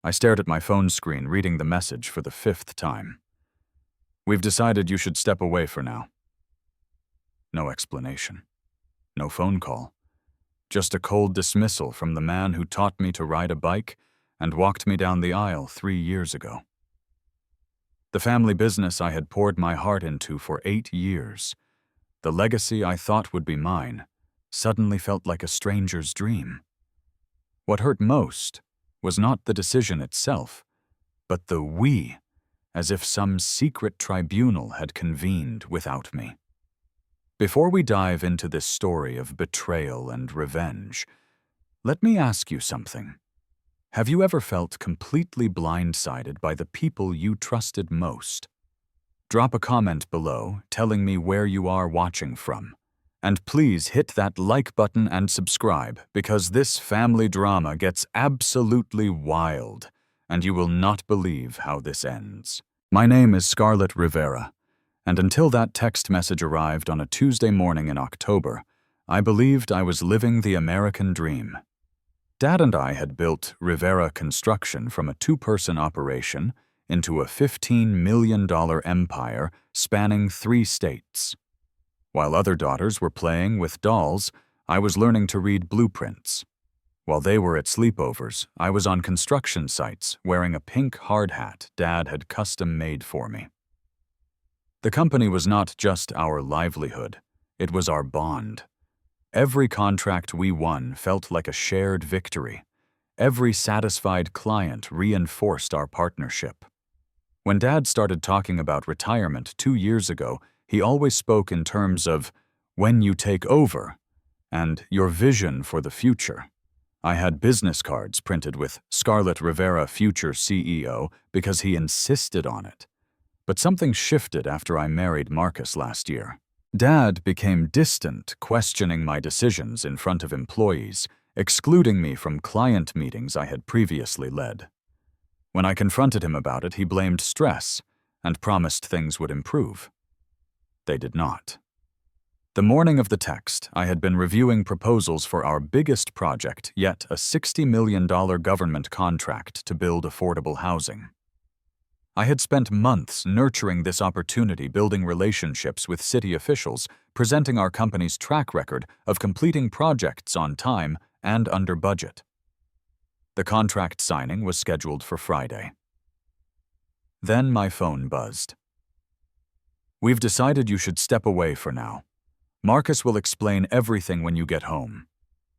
I stared at my phone screen, reading the message for the 5th time. "We've decided you should step away for now." No explanation. No phone call. Just a cold dismissal from the man who taught me to ride a bike and walked me down the aisle 3 years ago. The family business I had poured my heart into for 8 years, the legacy I thought would be mine, suddenly felt like a stranger's dream. What hurt most was not the decision itself, but the we, as if some secret tribunal had convened without me. Before we dive into this story of betrayal and revenge, let me ask you something. Have you ever felt completely blindsided by the people you trusted most? Drop a comment below telling me where you are watching from. And please hit that like button and subscribe, because this family drama gets absolutely wild, and you will not believe how this ends. My name is Scarlett Rivera, and until that text message arrived on a Tuesday morning in October, I believed I was living the American dream. Dad and I had built Rivera Construction from a 2-person operation into a $15 million empire spanning 3 states. While other daughters were playing with dolls, I was learning to read blueprints. While they were at sleepovers, I was on construction sites wearing a pink hard hat Dad had custom made for me. The company was not just our livelihood, it was our bond. Every contract we won felt like a shared victory. Every satisfied client reinforced our partnership. When Dad started talking about retirement 2 years ago, he always spoke in terms of "when you take over" and "your vision for the future." I had business cards printed with Scarlett Rivera Future CEO because he insisted on it. But something shifted after I married Marcus last year. Dad became distant, questioning my decisions in front of employees, excluding me from client meetings I had previously led. When I confronted him about it, he blamed stress and promised things would improve. They did not. The morning of the text, I had been reviewing proposals for our biggest project yet, a $60 million government contract to build affordable housing. I had spent months nurturing this opportunity, building relationships with city officials, presenting our company's track record of completing projects on time and under budget. The contract signing was scheduled for Friday. Then my phone buzzed. "We've decided you should step away for now. Marcus will explain everything when you get home.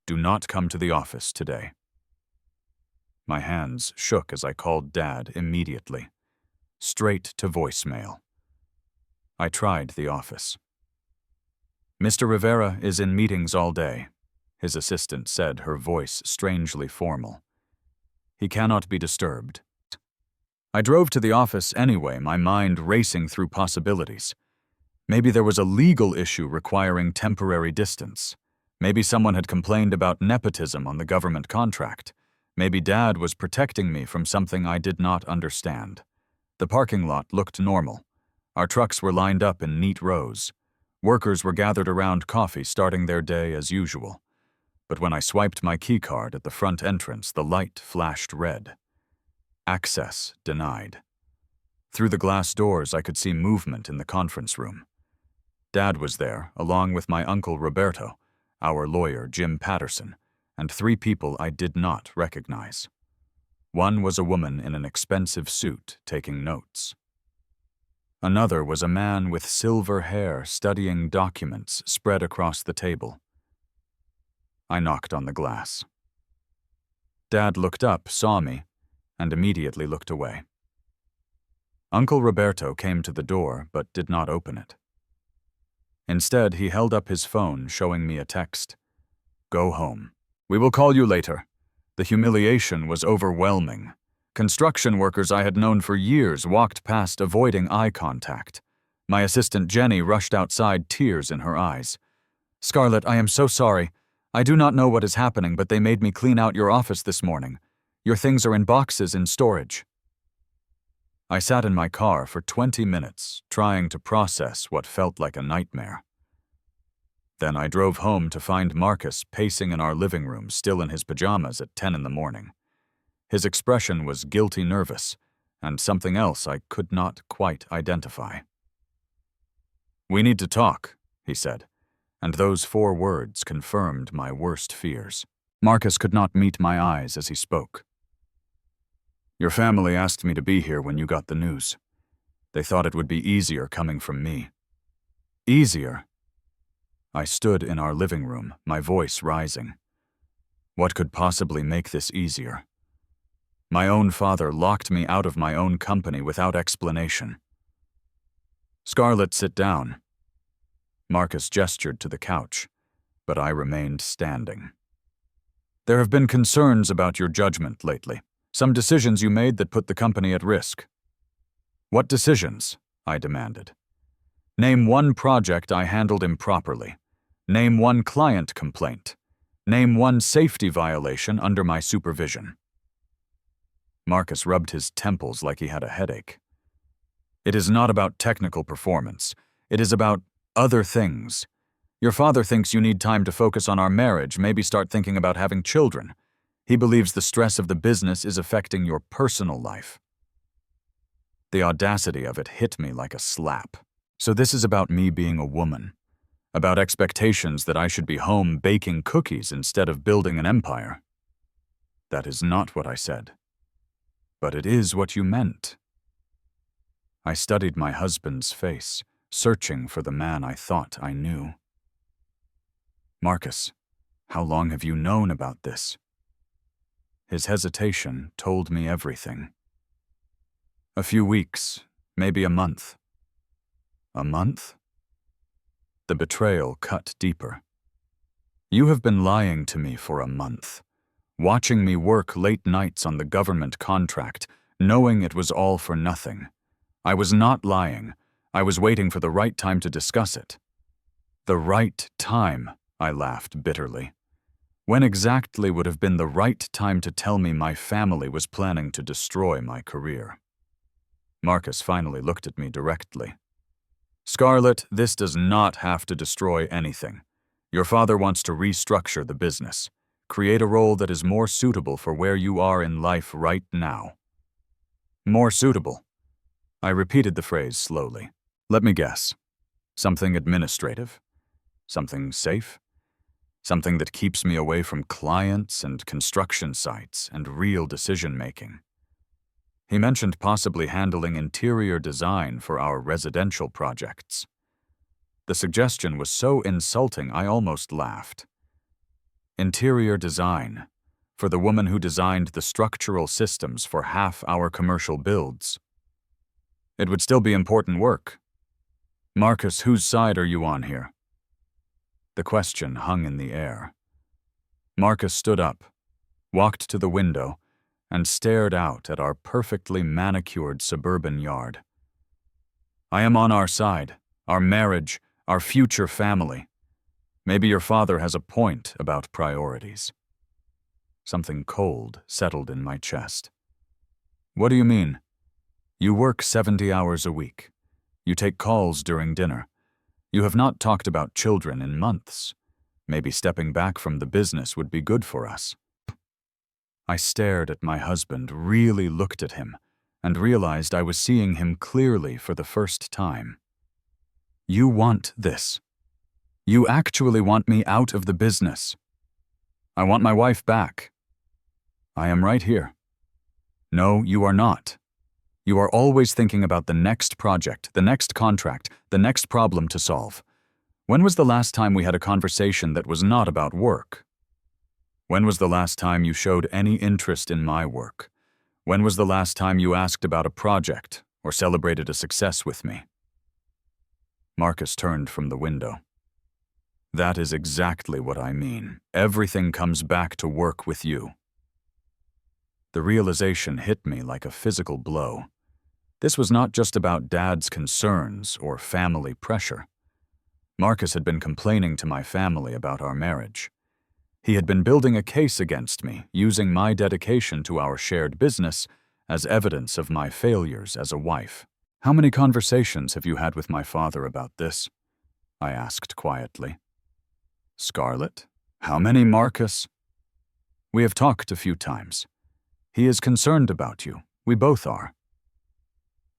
Do not come to the office today." My hands shook as I called Dad immediately. Straight to voicemail. I tried the office. "Mr. Rivera is in meetings all day," his assistant said, her voice strangely formal. "He cannot be disturbed." I drove to the office anyway, my mind racing through possibilities. Maybe there was a legal issue requiring temporary distance. Maybe someone had complained about nepotism on the government contract. Maybe Dad was protecting me from something I did not understand. The parking lot looked normal. Our trucks were lined up in neat rows. Workers were gathered around coffee, starting their day as usual. But when I swiped my keycard at the front entrance, the light flashed red. Access denied. Through the glass doors, I could see movement in the conference room. Dad was there, along with my uncle Roberto, our lawyer Jim Patterson, and 3 people I did not recognize. One was a woman in an expensive suit taking notes. Another was a man with silver hair studying documents spread across the table. I knocked on the glass. Dad looked up, saw me, and immediately looked away. Uncle Roberto came to the door but did not open it. Instead, he held up his phone, showing me a text. "Go home. We will call you later." The humiliation was overwhelming. Construction workers I had known for years walked past, avoiding eye contact. My assistant Jenny rushed outside, tears in her eyes. "Scarlett, I am so sorry. I do not know what is happening, but they made me clean out your office this morning. Your things are in boxes in storage." I sat in my car for 20 minutes, trying to process what felt like a nightmare. Then I drove home to find Marcus pacing in our living room, still in his pajamas at 10 in the morning. His expression was guilty nervous, and something else I could not quite identify. "We need to talk," he said, and those 4 words confirmed my worst fears. Marcus could not meet my eyes as he spoke. "Your family asked me to be here when you got the news. They thought it would be easier coming from me." "Easier?" I stood in our living room, my voice rising. What could possibly make this easier? My own father locked me out of my own company without explanation. "Scarlett, sit down." Marcus gestured to the couch, but I remained standing. "There have been concerns about your judgment lately. Some decisions you made that put the company at risk." "What decisions?" I demanded. "Name one project I handled improperly. Name one client complaint. Name one safety violation under my supervision." Marcus rubbed his temples like he had a headache. "It is not about technical performance. It is about other things. Your father thinks you need time to focus on our marriage, maybe start thinking about having children. He believes the stress of the business is affecting your personal life." The audacity of it hit me like a slap. So this is about me being a woman, about expectations that I should be home baking cookies instead of building an empire. That is not what I said. But it is what you meant. I studied my husband's face, searching for the man I thought I knew. "Marcus, how long have you known about this?" His hesitation told me everything. "A few weeks, maybe a month." "A month?" The betrayal cut deeper. "You have been lying to me for a month, watching me work late nights on the government contract, knowing it was all for nothing. I was not lying. I was waiting for the right time to discuss it." "The right time," I laughed bitterly. "When exactly would have been the right time to tell me my family was planning to destroy my career?" Marcus finally looked at me directly. "Scarlett, this does not have to destroy anything. Your father wants to restructure the business, create a role that is more suitable for where you are in life right now." "More suitable?" I repeated the phrase slowly. "Let me guess. Something administrative? Something safe? Something that keeps me away from clients and construction sites and real decision-making?" He mentioned possibly handling interior design for our residential projects. The suggestion was so insulting I almost laughed. Interior design, for the woman who designed the structural systems for half our commercial builds. It would still be important work. "Marcus, whose side are you on here?" The question hung in the air. Marcus stood up, walked to the window, and stared out at our perfectly manicured suburban yard. "I am on our side, our marriage, our future family. Maybe your father has a point about priorities." Something cold settled in my chest. "What do you mean?" "You work 70 hours a week. You take calls during dinner. You have not talked about children in months. Maybe stepping back from the business would be good for us." I stared at my husband, really looked at him, and realized I was seeing him clearly for the first time. "You want this. You actually want me out of the business." "I want my wife back." "I am right here." "No, you are not. You are always thinking about the next project, the next contract, the next problem to solve. When was the last time we had a conversation that was not about work? When was the last time you showed any interest in my work? When was the last time you asked about a project or celebrated a success with me?" Marcus turned from the window. "That is exactly what I mean. Everything comes back to work with you." The realization hit me like a physical blow. This was not just about Dad's concerns or family pressure. Marcus had been complaining to my family about our marriage. He had been building a case against me, using my dedication to our shared business as evidence of my failures as a wife. "How many conversations have you had with my father about this?" I asked quietly. "Scarlett? How many, Marcus?" "We have talked a few times. He is concerned about you. We both are.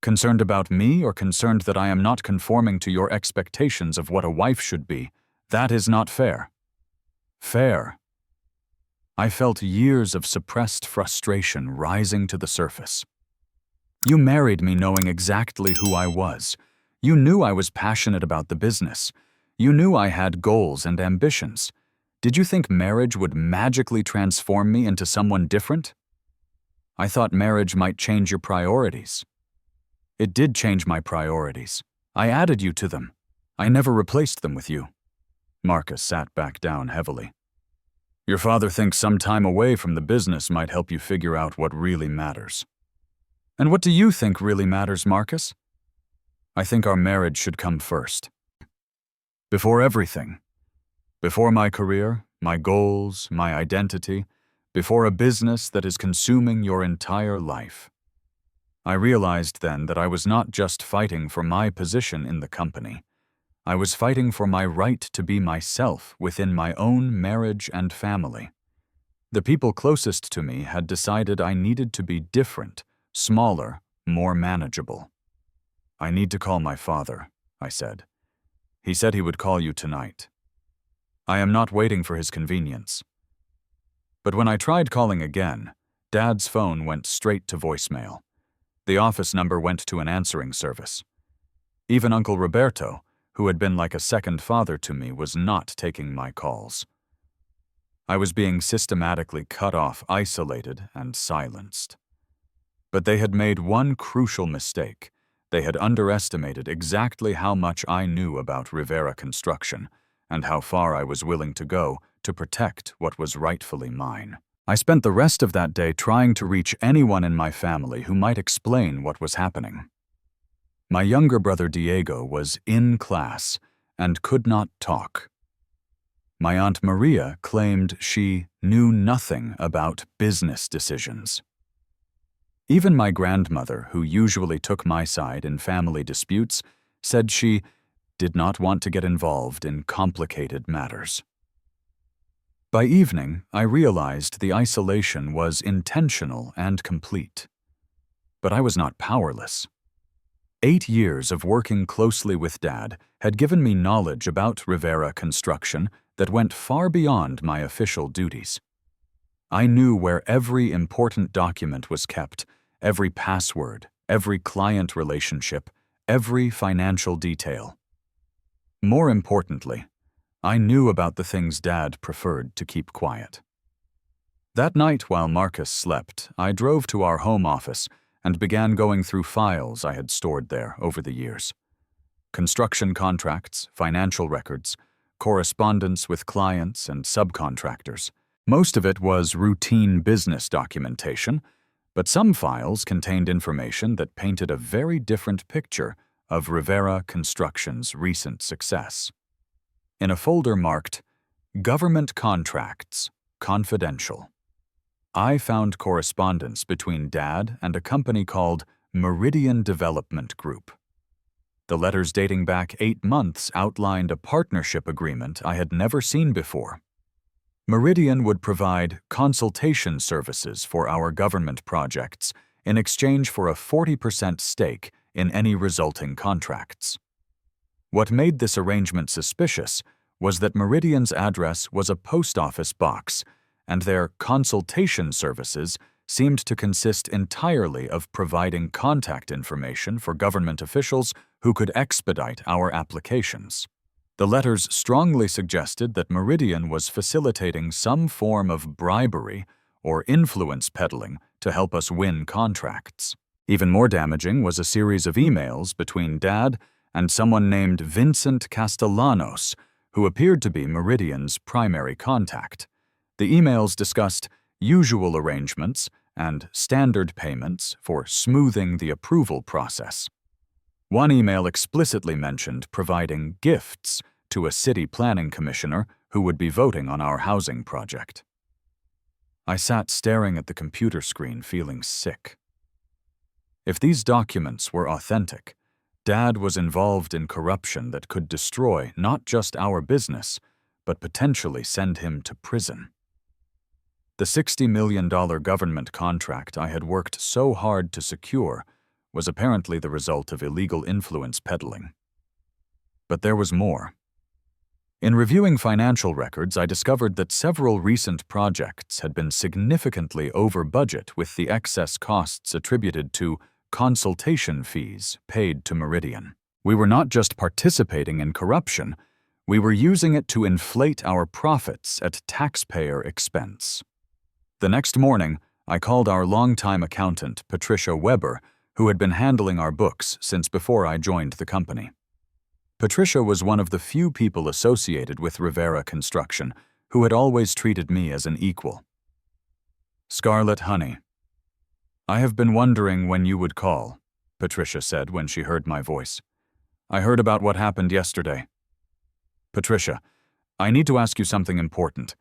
Concerned about me or concerned that I am not conforming to your expectations of what a wife should be? That is not fair. Fair. I felt years of suppressed frustration rising to the surface. You married me knowing exactly who I was. You knew I was passionate about the business. You knew I had goals and ambitions. Did you think marriage would magically transform me into someone different? I thought marriage might change your priorities. It did change my priorities. I added you to them. I never replaced them with you. Marcus sat back down heavily. Your father thinks some time away from the business might help you figure out what really matters. And what do you think really matters, Marcus? I think our marriage should come first. Before everything. Before my career, my goals, my identity, before a business that is consuming your entire life. I realized then that I was not just fighting for my position in the company. I was fighting for my right to be myself within my own marriage and family. The people closest to me had decided I needed to be different, smaller, more manageable. I need to call my father, I said. He said he would call you tonight. I am not waiting for his convenience. But when I tried calling again, Dad's phone went straight to voicemail. The office number went to an answering service. Even Uncle Roberto, who had been like a second father to me, was not taking my calls. I was being systematically cut off, isolated, and silenced. But they had made one crucial mistake. They had underestimated exactly how much I knew about Rivera Construction and how far I was willing to go to protect what was rightfully mine. I spent the rest of that day trying to reach anyone in my family who might explain what was happening. My younger brother Diego was in class and could not talk. My Aunt Maria claimed she knew nothing about business decisions. Even my grandmother, who usually took my side in family disputes, said she did not want to get involved in complicated matters. By evening, I realized the isolation was intentional and complete. But I was not powerless. 8 years of working closely with Dad had given me knowledge about Rivera Construction that went far beyond my official duties. I knew where every important document was kept, every password, every client relationship, every financial detail. More importantly, I knew about the things Dad preferred to keep quiet. That night while Marcus slept, I drove to our home office and began going through files I had stored there over the years. Construction contracts, financial records, correspondence with clients and subcontractors. Most of it was routine business documentation, but some files contained information that painted a very different picture of Rivera Construction's recent success. In a folder marked Government Contracts, Confidential, I found correspondence between Dad and a company called Meridian Development Group. The letters dating back 8 months outlined a partnership agreement I had never seen before. Meridian would provide consultation services for our government projects in exchange for a 40% stake in any resulting contracts. What made this arrangement suspicious was that Meridian's address was a post office box, and their consultation services seemed to consist entirely of providing contact information for government officials who could expedite our applications. The letters strongly suggested that Meridian was facilitating some form of bribery or influence peddling to help us win contracts. Even more damaging was a series of emails between Dad and someone named Vincent Castellanos, who appeared to be Meridian's primary contact. The emails discussed usual arrangements and standard payments for smoothing the approval process. One email explicitly mentioned providing gifts to a city planning commissioner who would be voting on our housing project. I sat staring at the computer screen, feeling sick. If these documents were authentic, Dad was involved in corruption that could destroy not just our business, but potentially send him to prison. The $60 million government contract I had worked so hard to secure was apparently the result of illegal influence peddling. But there was more. In reviewing financial records, I discovered that several recent projects had been significantly over budget, with the excess costs attributed to consultation fees paid to Meridian. We were not just participating in corruption, we were using it to inflate our profits at taxpayer expense. The next morning, I called our longtime accountant, Patricia Weber, who had been handling our books since before I joined the company. Patricia was one of the few people associated with Rivera Construction who had always treated me as an equal. "Scarlett, honey, I have been wondering when you would call," Patricia said when she heard my voice. "I heard about what happened yesterday." "Patricia, I need to ask you something important.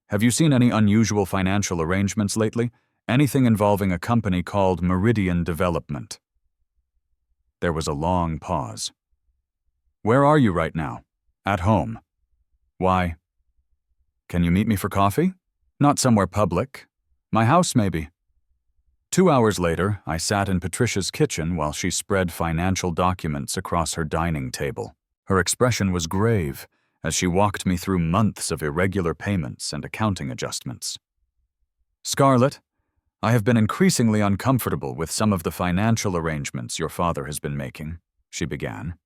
Have you seen any unusual financial arrangements lately? Anything involving a company called Meridian Development?" There was a long pause. "Where are you right now?" "At home." "Why?" "Can you meet me for coffee?" "Not somewhere public. My house, maybe." 2 hours later, I sat in Patricia's kitchen while she spread financial documents across her dining table. Her expression was grave as she walked me through months of irregular payments and accounting adjustments. "Scarlett, I have been increasingly uncomfortable with some of the financial arrangements your father has been making," she began.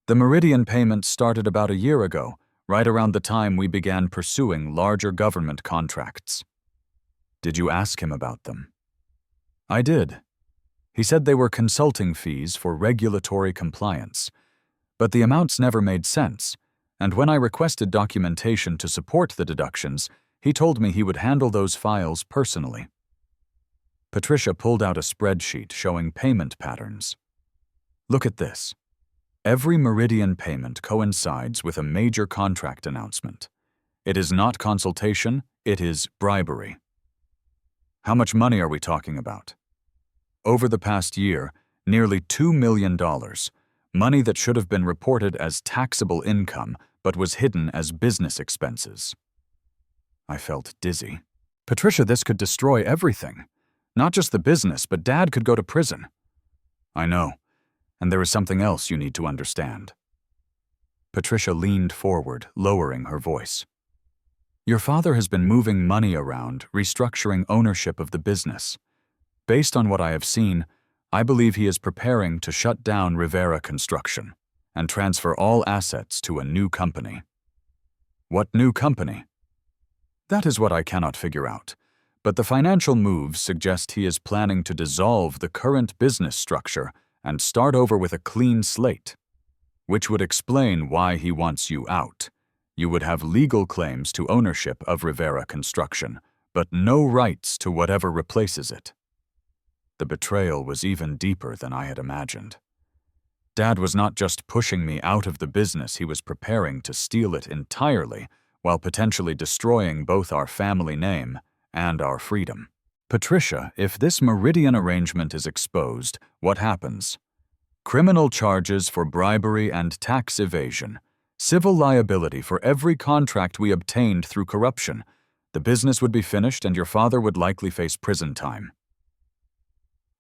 "The Meridian payments started about a year ago, right around the time we began pursuing larger government contracts." "Did you ask him about them?" "I did. He said they were consulting fees for regulatory compliance, but the amounts never made sense, and when I requested documentation to support the deductions, he told me he would handle those files personally." Patricia pulled out a spreadsheet showing payment patterns. "Look at this. Every Meridian payment coincides with a major contract announcement. It is not consultation, it is bribery." "How much money are we talking about?" "Over the past year, nearly $2 million, money that should have been reported as taxable income but was hidden as business expenses." I felt dizzy. "Patricia, this could destroy everything. Not just the business, but Dad could go to prison." "I know. And there is something else you need to understand." Patricia leaned forward, lowering her voice. "Your father has been moving money around, restructuring ownership of the business. Based on what I have seen, I believe he is preparing to shut down Rivera Construction and transfer all assets to a new company." "What new company?" "That is what I cannot figure out. But the financial moves suggest he is planning to dissolve the current business structure and start over with a clean slate, which would explain why he wants you out. You would have legal claims to ownership of Rivera Construction, but no rights to whatever replaces it." The betrayal was even deeper than I had imagined. Dad was not just pushing me out of the business, he was preparing to steal it entirely while potentially destroying both our family name and our freedom. "Patricia, if this Meridian arrangement is exposed, what happens? Criminal charges for bribery and tax evasion, civil liability for every contract we obtained through corruption. The business would be finished and your father would likely face prison time."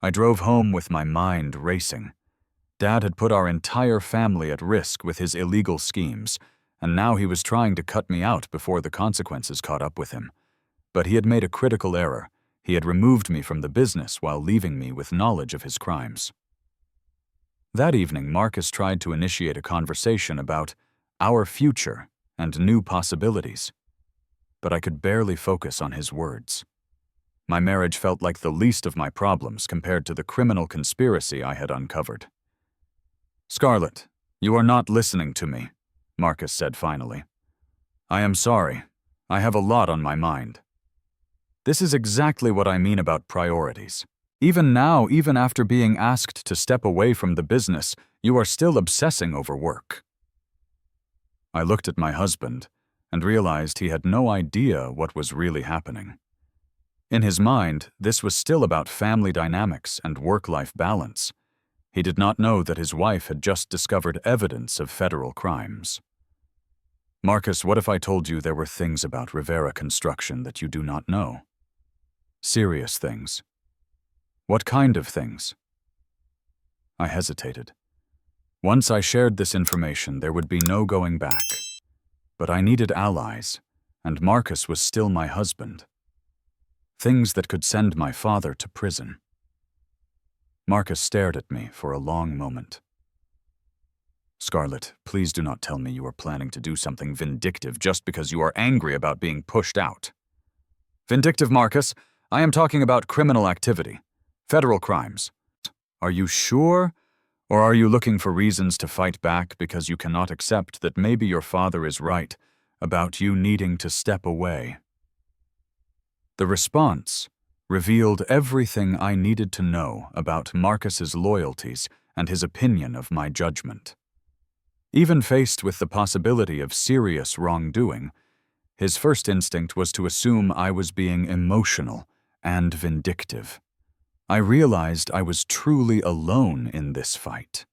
I drove home with my mind racing. Dad had put our entire family at risk with his illegal schemes, and now he was trying to cut me out before the consequences caught up with him. But he had made a critical error. He had removed me from the business while leaving me with knowledge of his crimes. That evening, Marcus tried to initiate a conversation about our future and new possibilities, but I could barely focus on his words. My marriage felt like the least of my problems compared to the criminal conspiracy I had uncovered. "Scarlett, you are not listening to me," Marcus said finally. "I am sorry. I have a lot on my mind." This is exactly what I mean about priorities. Even now, even after being asked to step away from the business, you are still obsessing over work. I looked at my husband and realized he had no idea what was really happening. In his mind, this was still about family dynamics and work-life balance. He did not know that his wife had just discovered evidence of federal crimes. "Marcus, what if I told you there were things about Rivera Construction that you do not know?" Serious things. What kind of things? I hesitated. Once I shared this information, there would be no going back. But I needed allies, and Marcus was still my husband. Things that could send my father to prison. Marcus stared at me for a long moment. Scarlett, please do not tell me you are planning to do something vindictive just because you are angry about being pushed out. Vindictive, Marcus? I am talking about criminal activity. Federal crimes. Are you sure? Or are you looking for reasons to fight back because you cannot accept that maybe your father is right about you needing to step away? The response revealed everything I needed to know about Marcus's loyalties and his opinion of my judgment. Even faced with the possibility of serious wrongdoing, his first instinct was to assume I was being emotional and vindictive. I realized I was truly alone in this fight.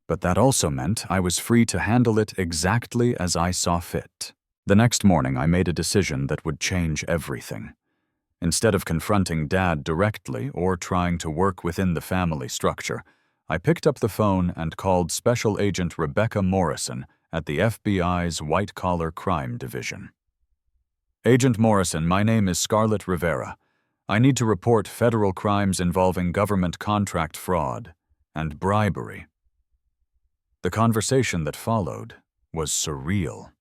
But that also meant I was free to handle it exactly as I saw fit. The next morning, I made a decision that would change everything. Instead of confronting Dad directly or trying to work within the family structure, I picked up the phone and called Special Agent Rebecca Morrison at the FBI's White-Collar Crime Division. Agent Morrison, my name is Scarlett Rivera. I need to report federal crimes involving government contract fraud and bribery. The conversation that followed was surreal.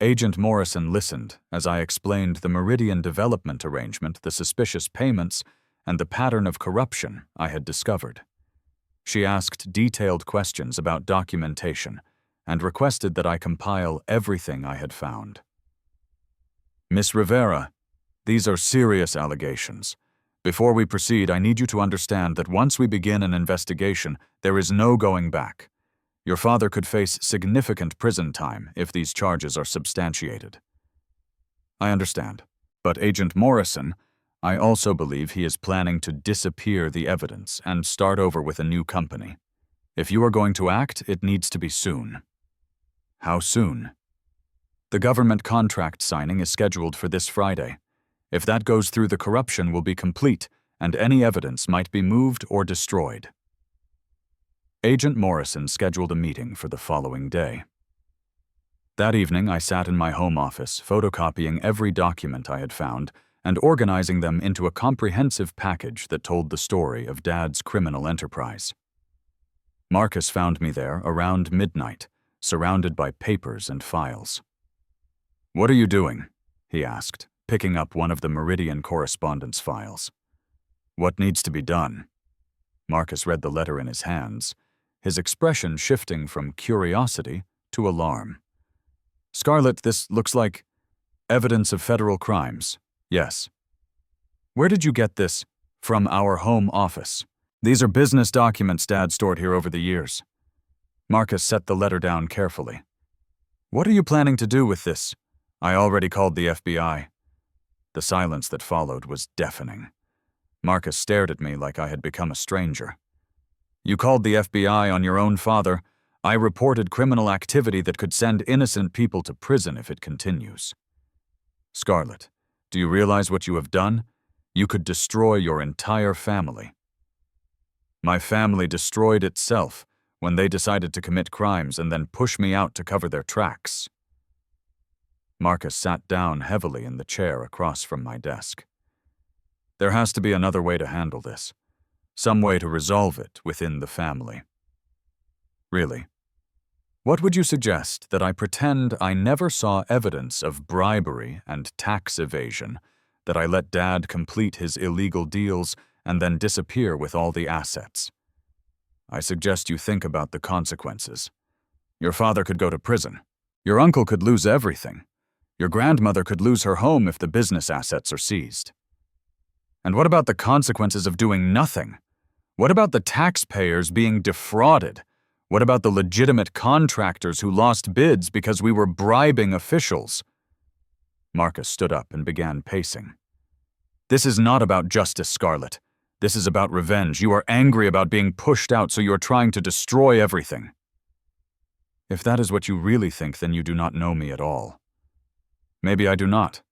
Agent Morrison listened as I explained the Meridian development arrangement, the suspicious payments, and the pattern of corruption I had discovered. She asked detailed questions about documentation and requested that I compile everything I had found. Miss Rivera, these are serious allegations. Before we proceed, I need you to understand that once we begin an investigation, there is no going back. Your father could face significant prison time if these charges are substantiated. I understand, but Agent Morrison, I also believe he is planning to disappear the evidence and start over with a new company. If you are going to act, it needs to be soon. How soon? The government contract signing is scheduled for this Friday. If that goes through, the corruption will be complete, and any evidence might be moved or destroyed. Agent Morrison scheduled a meeting for the following day. That evening, I sat in my home office, photocopying every document I had found and organizing them into a comprehensive package that told the story of Dad's criminal enterprise. Marcus found me there around midnight, surrounded by papers and files. "What are you doing?" he asked, picking up one of the Meridian correspondence files. "What needs to be done?" Marcus read the letter in his hands, his expression shifting from curiosity to alarm. "Scarlett, this looks like evidence of federal crimes." "Yes." "Where did you get this?" "From our home office. These are business documents Dad stored here over the years." Marcus set the letter down carefully. "What are you planning to do with this?" "I already called the FBI." The silence that followed was deafening. Marcus stared at me like I had become a stranger. "You called the FBI on your own father. I reported criminal activity that could send innocent people to prison if it continues." "Scarlett, do you realize what you have done? You could destroy your entire family." "My family destroyed itself when they decided to commit crimes and then push me out to cover their tracks." Marcus sat down heavily in the chair across from my desk. "There has to be another way to handle this. Some way to resolve it within the family." "Really? What would you suggest that I pretend I never saw evidence of bribery and tax evasion, that I let Dad complete his illegal deals and then disappear with all the assets? I suggest you think about the consequences. Your father could go to prison. Your uncle could lose everything. Your grandmother could lose her home if the business assets are seized. And what about the consequences of doing nothing? What about the taxpayers being defrauded? What about the legitimate contractors who lost bids because we were bribing officials?" Marcus stood up and began pacing. "This is not about justice, Scarlett. This is about revenge. You are angry about being pushed out, so you are trying to destroy everything." "If that is what you really think, then you do not know me at all." "Maybe I do not.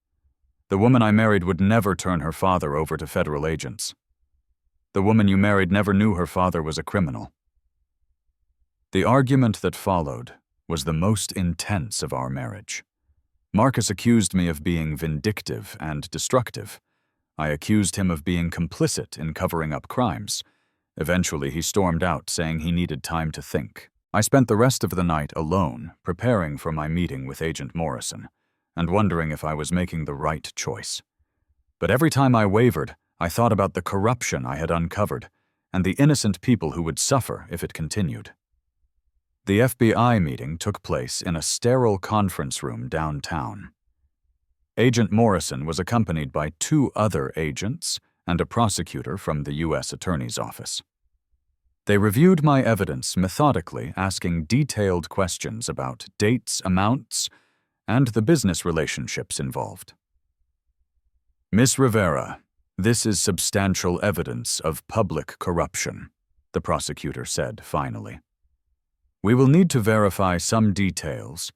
The woman I married would never turn her father over to federal agents. The woman you married never knew her father was a criminal. The argument that followed was the most intense of our marriage. Marcus accused me of being vindictive and destructive. I accused him of being complicit in covering up crimes. Eventually, he stormed out, saying he needed time to think. I spent the rest of the night alone, preparing for my meeting with Agent Morrison, and wondering if I was making the right choice. But every time I wavered, I thought about the corruption I had uncovered and the innocent people who would suffer if it continued. The FBI meeting took place in a sterile conference room downtown. Agent Morrison was accompanied by 2 other agents and a prosecutor from the U.S. Attorney's Office. They reviewed my evidence methodically, asking detailed questions about dates, amounts, and the business relationships involved. "Miss Rivera, this is substantial evidence of public corruption," the prosecutor said finally. "We will need to verify some details,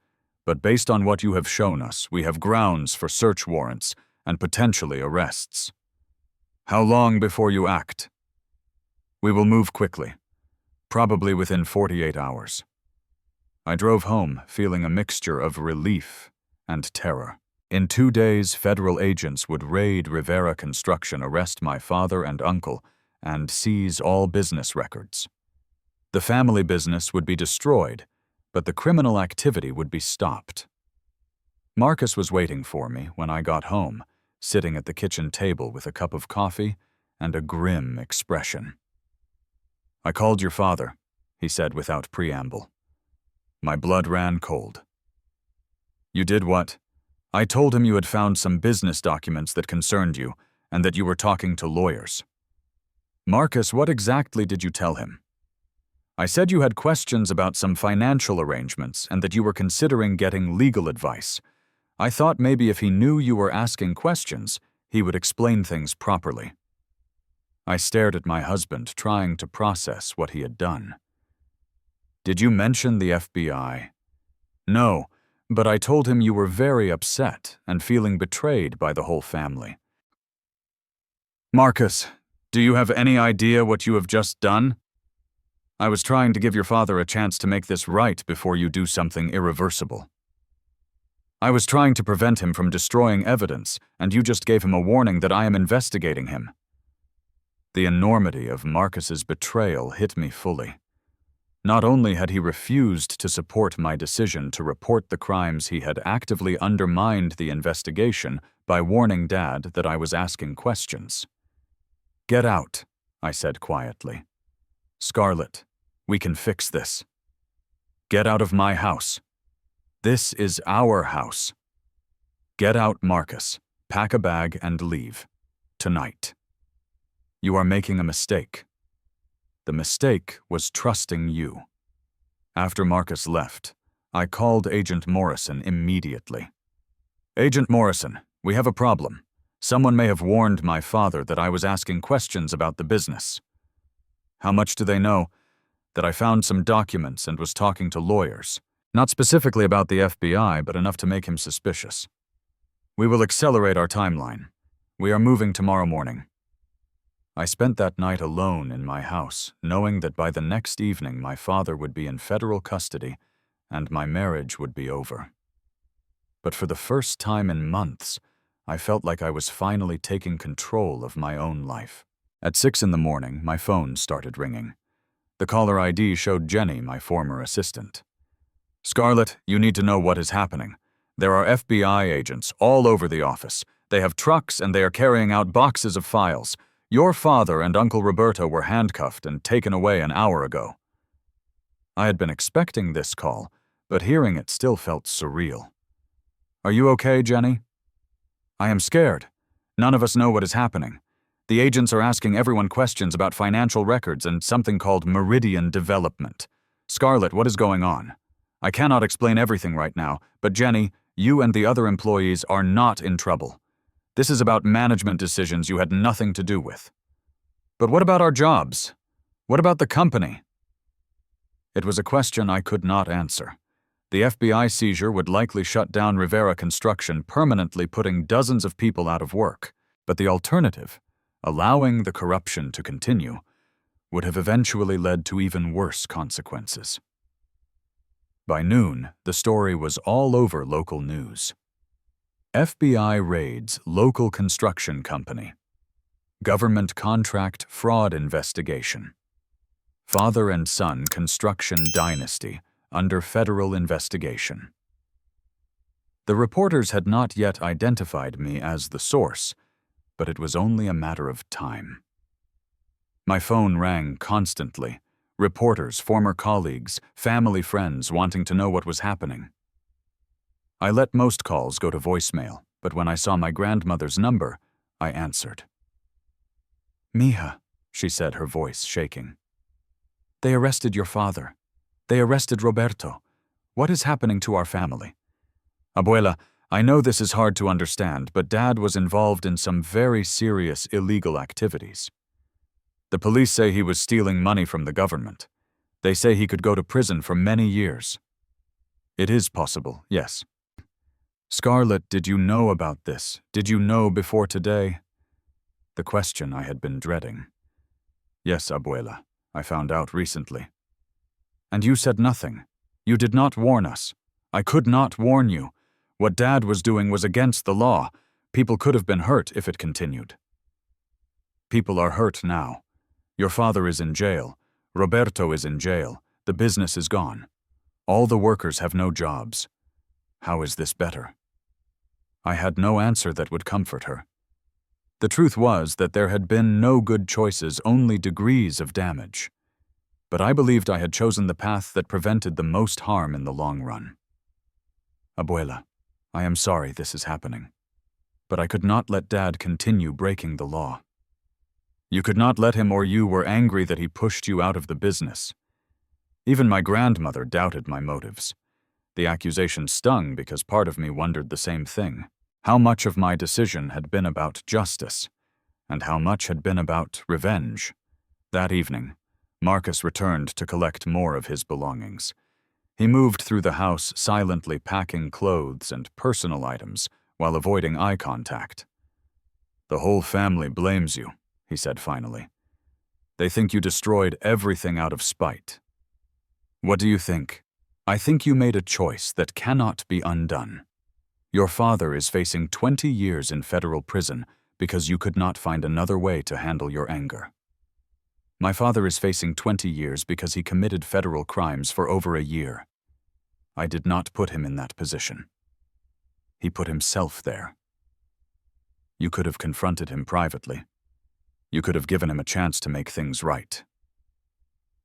but based on what you have shown us, we have grounds for search warrants and potentially arrests. How long before you act?" "We will move quickly, probably within 48 hours." I drove home feeling a mixture of relief and terror. In 2 days, federal agents would raid Rivera Construction, arrest my father and uncle, and seize all business records. The family business would be destroyed, but the criminal activity would be stopped. Marcus was waiting for me when I got home, sitting at the kitchen table with a cup of coffee and a grim expression. "I called your father," he said without preamble. My blood ran cold. "You did what?" "I told him you had found some business documents that concerned you and that you were talking to lawyers." "Marcus, what exactly did you tell him?" "I said you had questions about some financial arrangements and that you were considering getting legal advice. I thought maybe if he knew you were asking questions, he would explain things properly." I stared at my husband, trying to process what he had done. "Did you mention the FBI?" "No, but I told him you were very upset and feeling betrayed by the whole family." "Marcus, do you have any idea what you have just done?" "I was trying to give your father a chance to make this right before you do something irreversible." "I was trying to prevent him from destroying evidence, and you just gave him a warning that I am investigating him." The enormity of Marcus's betrayal hit me fully. Not only had he refused to support my decision to report the crimes, he had actively undermined the investigation by warning Dad that I was asking questions. "Get out," I said quietly. "Scarlett, we can fix this. Get out of my house. This is our house. Get out, Marcus. Pack a bag and leave. Tonight. You are making a mistake. The mistake was trusting you." After Marcus left, I called Agent Morrison immediately. "Agent Morrison, we have a problem. Someone may have warned my father that I was asking questions about the business." "How much do they know?" "That I found some documents and was talking to lawyers. Not specifically about the FBI, but enough to make him suspicious." "We will accelerate our timeline. We are moving tomorrow morning." I spent that night alone in my house, knowing that by the next evening my father would be in federal custody and my marriage would be over. But for the first time in months, I felt like I was finally taking control of my own life. At 6 a.m, my phone started ringing. The caller ID showed Jenny, my former assistant. "Scarlett, you need to know what is happening. There are FBI agents all over the office. They have trucks and they are carrying out boxes of files. Your father and Uncle Roberto were handcuffed and taken away an hour ago." I had been expecting this call, but hearing it still felt surreal. "Are you okay, Jenny?" "I am scared. None of us know what is happening. The agents are asking everyone questions about financial records and something called Meridian Development. Scarlett, what is going on? I cannot explain everything right now, but Jenny, you and the other employees are not in trouble. This is about management decisions you had nothing to do with." "But what about our jobs? What about the company?" It was a question I could not answer. The FBI seizure would likely shut down Rivera Construction, permanently putting dozens of people out of work. But the alternative, allowing the corruption to continue, would have eventually led to even worse consequences. By noon, the story was all over local news. FBI raids local construction company. Government contract fraud investigation. Father and son construction dynasty under federal investigation. The reporters had not yet identified me as the source, but it was only a matter of time. My phone rang constantly. Reporters, former colleagues, family friends wanting to know what was happening. I let most calls go to voicemail, but when I saw my grandmother's number, I answered. "Mija," she said, her voice shaking. "They arrested your father. They arrested Roberto. What is happening to our family?" "Abuela, I know this is hard to understand, but Dad was involved in some very serious illegal activities. The police say he was stealing money from the government. They say he could go to prison for many years." "It is possible, yes." "Scarlett, did you know about this? Did you know before today?" The question I had been dreading. "Yes, Abuela, I found out recently." "And you said nothing. You did not warn us. I could not warn you. What Dad was doing was against the law. People could have been hurt if it continued." "People are hurt now. Your father is in jail. Roberto is in jail. The business is gone. All the workers have no jobs. How is this better?" I had no answer that would comfort her. The truth was that there had been no good choices, only degrees of damage. But I believed I had chosen the path that prevented the most harm in the long run. "Abuela, I am sorry this is happening. But I could not let Dad continue breaking the law." "You could not let him, or you were angry that he pushed you out of the business." Even my grandmother doubted my motives. The accusation stung because part of me wondered the same thing. How much of my decision had been about justice, and how much had been about revenge? That evening, Marcus returned to collect more of his belongings. He moved through the house silently packing clothes and personal items while avoiding eye contact. "The whole family blames you," he said finally. "They think you destroyed everything out of spite. What do you think? I think you made a choice that cannot be undone. Your father is facing 20 years in federal prison because you could not find another way to handle your anger. My father is facing 20 years because he committed federal crimes for over a year. I did not put him in that position. He put himself there. You could have confronted him privately. You could have given him a chance to make things right.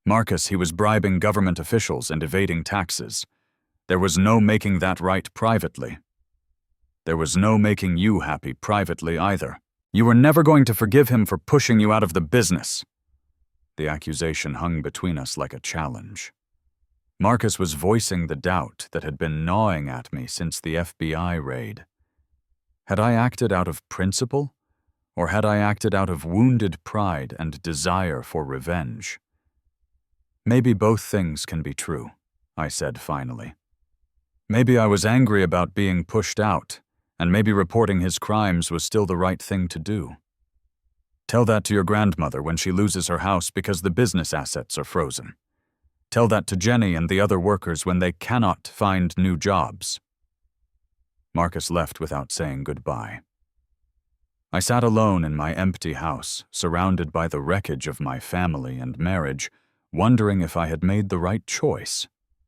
Marcus, he was bribing government officials and evading taxes. There was no making that right privately. There was no making you happy privately either. You were never going to forgive him for pushing you out of the business." The accusation hung between us like a challenge. Marcus was voicing the doubt that had been gnawing at me since the FBI raid. Had I acted out of principle, or had I acted out of wounded pride and desire for revenge? "Maybe both things can be true," I said finally. "Maybe I was angry about being pushed out, and maybe reporting his crimes was still the right thing to do. Tell that to your grandmother when she loses her house because the business assets are frozen. Tell that to Jenny and the other workers when they cannot find new jobs." Marcus left without saying goodbye. I sat alone in my empty house, surrounded by the wreckage of my family and marriage, wondering if I had made the right choice.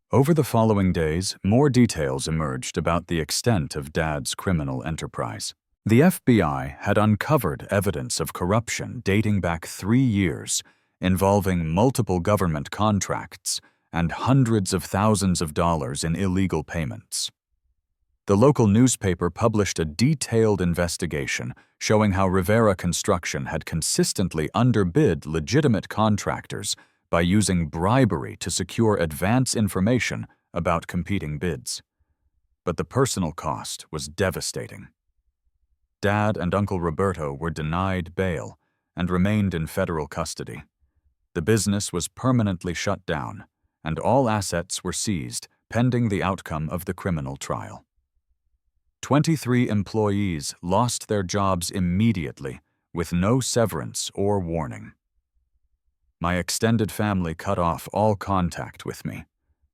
Over the following days, more details emerged about the extent of Dad's criminal enterprise. The FBI had uncovered evidence of corruption dating back 3 years, involving multiple government contracts and hundreds of thousands of dollars in illegal payments. The local newspaper published a detailed investigation showing how Rivera Construction had consistently underbid legitimate contractors by using bribery to secure advance information about competing bids. But the personal cost was devastating. Dad and Uncle Roberto were denied bail and remained in federal custody. The business was permanently shut down, and all assets were seized, pending the outcome of the criminal trial. 23 employees lost their jobs immediately, with no severance or warning. My extended family cut off all contact with me.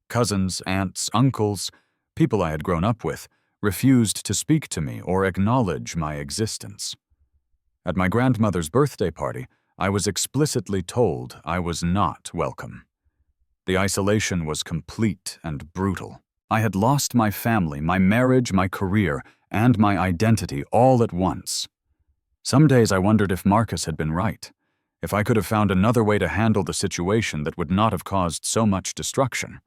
Cousins, aunts, uncles, people I had grown up with, refused to speak to me or acknowledge my existence. At my grandmother's birthday party, I was explicitly told I was not welcome. The isolation was complete and brutal. I had lost my family, my marriage, my career, and my identity all at once. Some days I wondered if Marcus had been right, if I could have found another way to handle the situation that would not have caused so much destruction.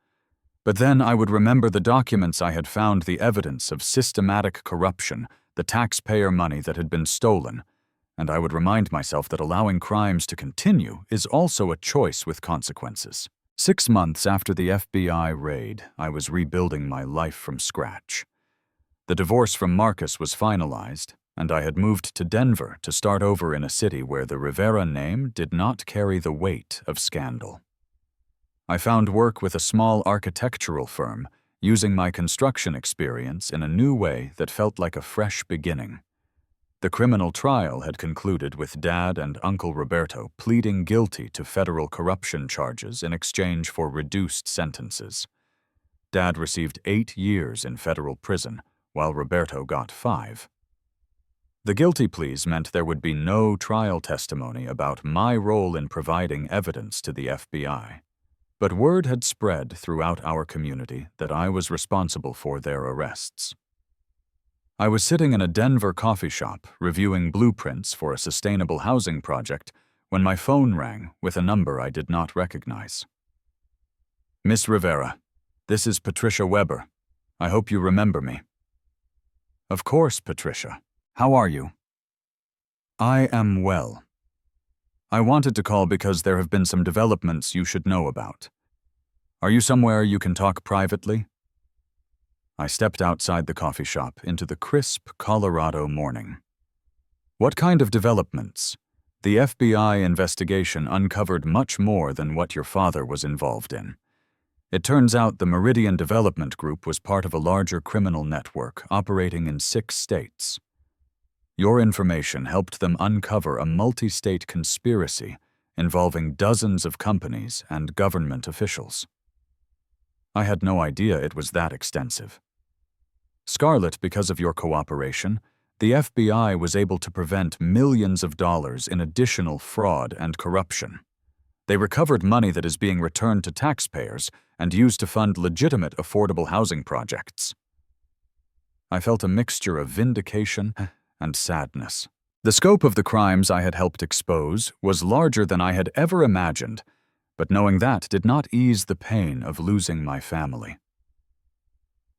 But then I would remember the documents I had found, the evidence of systematic corruption, the taxpayer money that had been stolen, and I would remind myself that allowing crimes to continue is also a choice with consequences. 6 months after the FBI raid, I was rebuilding my life from scratch. The divorce from Marcus was finalized, and I had moved to Denver to start over in a city where the Rivera name did not carry the weight of scandal. I found work with a small architectural firm, using my construction experience in a new way that felt like a fresh beginning. The criminal trial had concluded with Dad and Uncle Roberto pleading guilty to federal corruption charges in exchange for reduced sentences. Dad received 8 years in federal prison, while Roberto got 5. The guilty pleas meant there would be no trial testimony about my role in providing evidence to the FBI. But word had spread throughout our community that I was responsible for their arrests. I was sitting in a Denver coffee shop reviewing blueprints for a sustainable housing project when my phone rang with a number I did not recognize. "Miss Rivera, this is Patricia Weber. I hope you remember me." "Of course, Patricia. How are you?" "I am well. I wanted to call because there have been some developments you should know about. Are you somewhere you can talk privately?" I stepped outside the coffee shop into the crisp Colorado morning. "What kind of developments?" "The FBI investigation uncovered much more than what your father was involved in. It turns out the Meridian Development Group was part of a larger criminal network operating in 6 states. Your information helped them uncover a multi-state conspiracy involving dozens of companies and government officials." I had no idea it was that extensive. "Scarlett, because of your cooperation, the FBI was able to prevent millions of dollars in additional fraud and corruption. They recovered money that is being returned to taxpayers and used to fund legitimate affordable housing projects." I felt a mixture of vindication and sadness. The scope of the crimes I had helped expose was larger than I had ever imagined, but knowing that did not ease the pain of losing my family.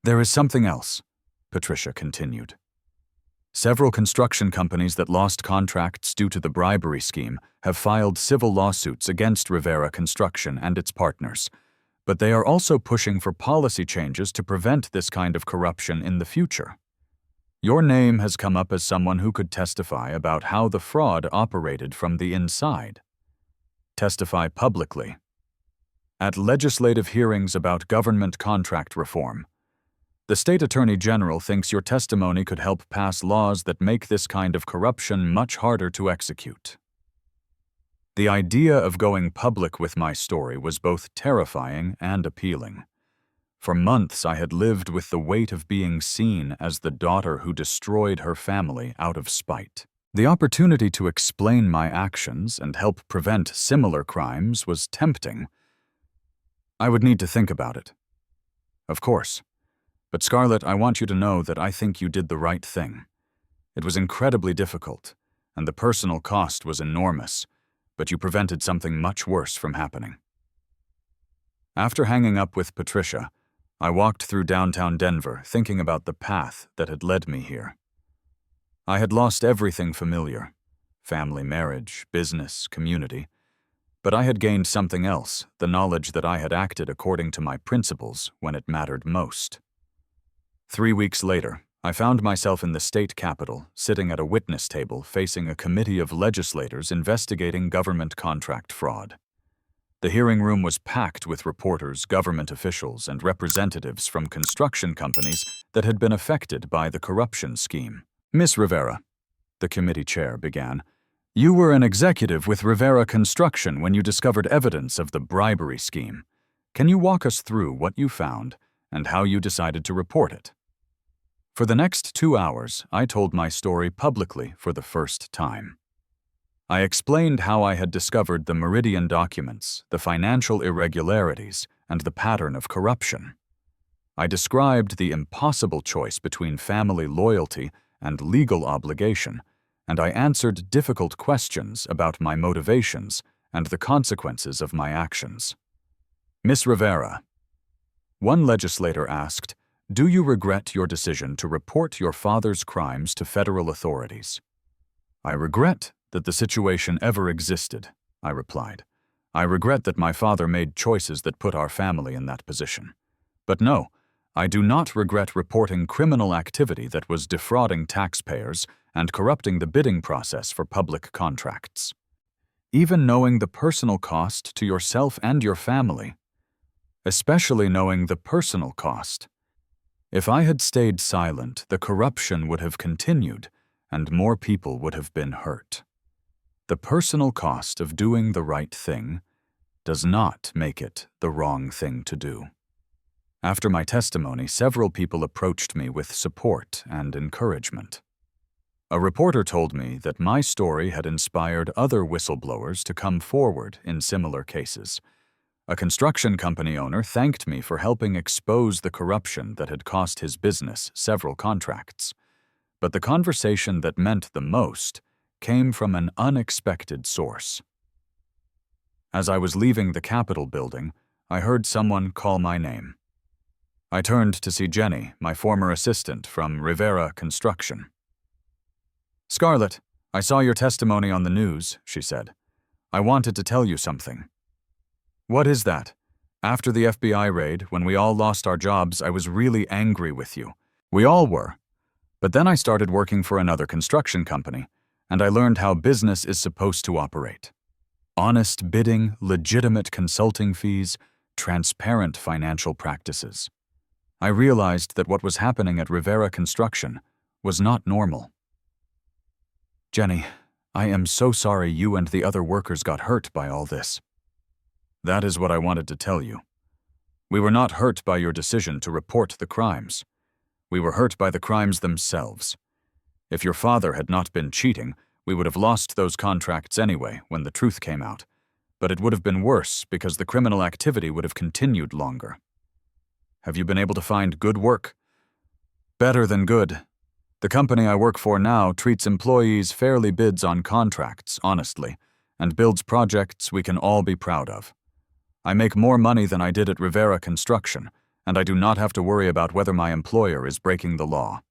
"There is something else," Patricia continued. "Several construction companies that lost contracts due to the bribery scheme have filed civil lawsuits against Rivera Construction and its partners, but they are also pushing for policy changes to prevent this kind of corruption in the future. Your name has come up as someone who could testify about how the fraud operated from the inside. Testify publicly. At legislative hearings about government contract reform. The State Attorney General thinks your testimony could help pass laws that make this kind of corruption much harder to execute." The idea of going public with my story was both terrifying and appealing. For months I had lived with the weight of being seen as the daughter who destroyed her family out of spite. The opportunity to explain my actions and help prevent similar crimes was tempting. I would need to think about it. Of course. But Scarlett, I want you to know that I think you did the right thing. It was incredibly difficult, and the personal cost was enormous, but you prevented something much worse from happening. After hanging up with Patricia, I walked through downtown Denver thinking about the path that had led me here. I had lost everything familiar: family, marriage, business, community. But I had gained something else, the knowledge that I had acted according to my principles when it mattered most. 3 weeks later, I found myself in the state capitol, sitting at a witness table facing a committee of legislators investigating government contract fraud. The hearing room was packed with reporters, government officials, and representatives from construction companies that had been affected by the corruption scheme. "Miss Rivera," the committee chair began, "you were an executive with Rivera Construction when you discovered evidence of the bribery scheme. Can you walk us through what you found and how you decided to report it?" For the next 2 hours, I told my story publicly for the first time. I explained how I had discovered the Meridian documents, the financial irregularities, and the pattern of corruption. I described the impossible choice between family loyalty and legal obligation, and I answered difficult questions about my motivations and the consequences of my actions. "Miss Rivera," one legislator asked, "do you regret your decision to report your father's crimes to federal authorities?" "I regret that the situation ever existed," I replied. "I regret that my father made choices that put our family in that position. But no, I do not regret reporting criminal activity that was defrauding taxpayers and corrupting the bidding process for public contracts. Even knowing the personal cost to yourself and your family, especially knowing the personal cost. If I had stayed silent, the corruption would have continued and more people would have been hurt. The personal cost of doing the right thing does not make it the wrong thing to do." After my testimony, several people approached me with support and encouragement. A reporter told me that my story had inspired other whistleblowers to come forward in similar cases. A construction company owner thanked me for helping expose the corruption that had cost his business several contracts. But the conversation that meant the most came from an unexpected source. As I was leaving the Capitol building, I heard someone call my name. I turned to see Jenny, my former assistant from Rivera Construction. "Scarlett, I saw your testimony on the news," she said. "I wanted to tell you something." "What is that?" "After the FBI raid, when we all lost our jobs, I was really angry with you. We all were. But then I started working for another construction company, and I learned how business is supposed to operate. Honest bidding, legitimate consulting fees, transparent financial practices. I realized that what was happening at Rivera Construction was not normal." "Jenny, I am so sorry you and the other workers got hurt by all this." "That is what I wanted to tell you. We were not hurt by your decision to report the crimes. We were hurt by the crimes themselves. If your father had not been cheating, we would have lost those contracts anyway when the truth came out, but it would have been worse because the criminal activity would have continued longer. Have you been able to find good work?" "Better than good. The company I work for now treats employees fairly, bids on contracts, honestly, and builds projects we can all be proud of. I make more money than I did at Rivera Construction, and I do not have to worry about whether my employer is breaking the law."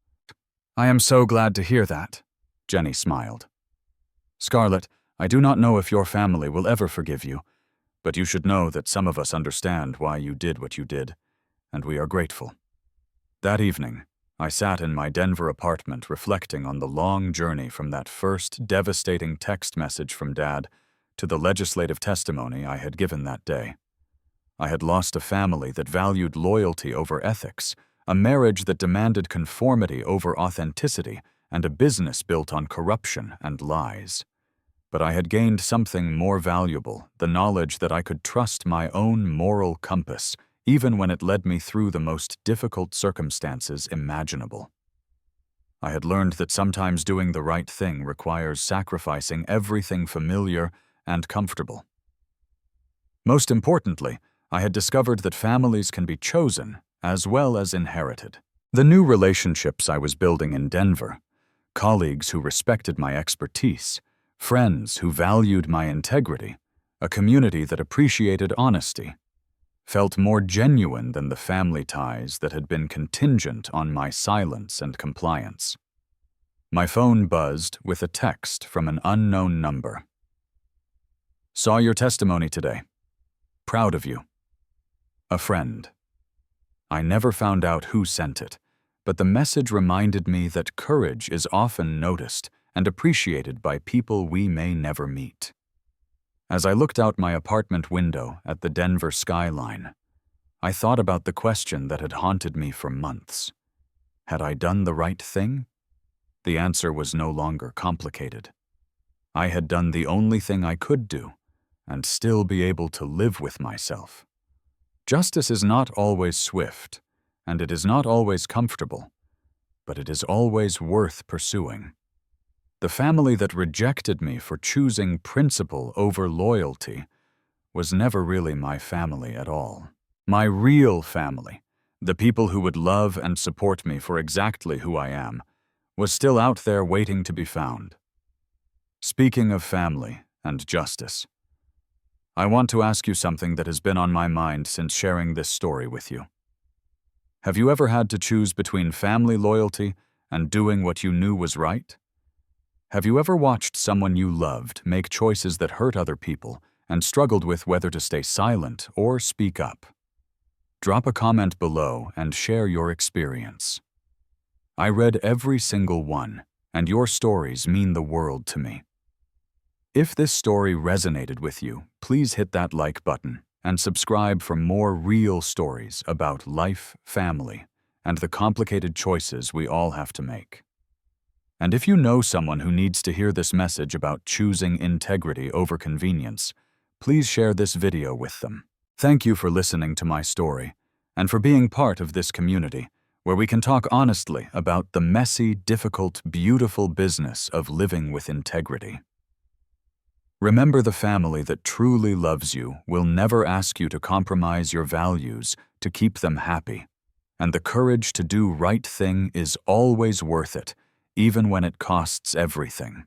"I am so glad to hear that," Jenny smiled. "Scarlett, I do not know if your family will ever forgive you, but you should know that some of us understand why you did what you did, and we are grateful." That evening, I sat in my Denver apartment reflecting on the long journey from that first devastating text message from Dad to the legislative testimony I had given that day. I had lost a family that valued loyalty over ethics, a marriage that demanded conformity over authenticity, and a business built on corruption and lies. But I had gained something more valuable, the knowledge that I could trust my own moral compass, even when it led me through the most difficult circumstances imaginable. I had learned that sometimes doing the right thing requires sacrificing everything familiar and comfortable. Most importantly, I had discovered that families can be chosen as well as inherited. The new relationships I was building in Denver, colleagues who respected my expertise, friends who valued my integrity, a community that appreciated honesty, felt more genuine than the family ties that had been contingent on my silence and compliance. My phone buzzed with a text from an unknown number. "Saw your testimony today. Proud of you. A friend." I never found out who sent it, but the message reminded me that courage is often noticed and appreciated by people we may never meet. As I looked out my apartment window at the Denver skyline, I thought about the question that had haunted me for months. Had I done the right thing? The answer was no longer complicated. I had done the only thing I could do, and still be able to live with myself. Justice is not always swift, and it is not always comfortable, but it is always worth pursuing. The family that rejected me for choosing principle over loyalty was never really my family at all. My real family, the people who would love and support me for exactly who I am, was still out there waiting to be found. Speaking of family and justice, I want to ask you something that has been on my mind since sharing this story with you. Have you ever had to choose between family loyalty and doing what you knew was right? Have you ever watched someone you loved make choices that hurt other people and struggled with whether to stay silent or speak up? Drop a comment below and share your experience. I read every single one, and your stories mean the world to me. If this story resonated with you, please hit that like button and subscribe for more real stories about life, family, and the complicated choices we all have to make. And if you know someone who needs to hear this message about choosing integrity over convenience, please share this video with them. Thank you for listening to my story and for being part of this community where we can talk honestly about the messy, difficult, beautiful business of living with integrity. Remember, the family that truly loves you will never ask you to compromise your values to keep them happy, and the courage to do right thing is always worth it, even when it costs everything.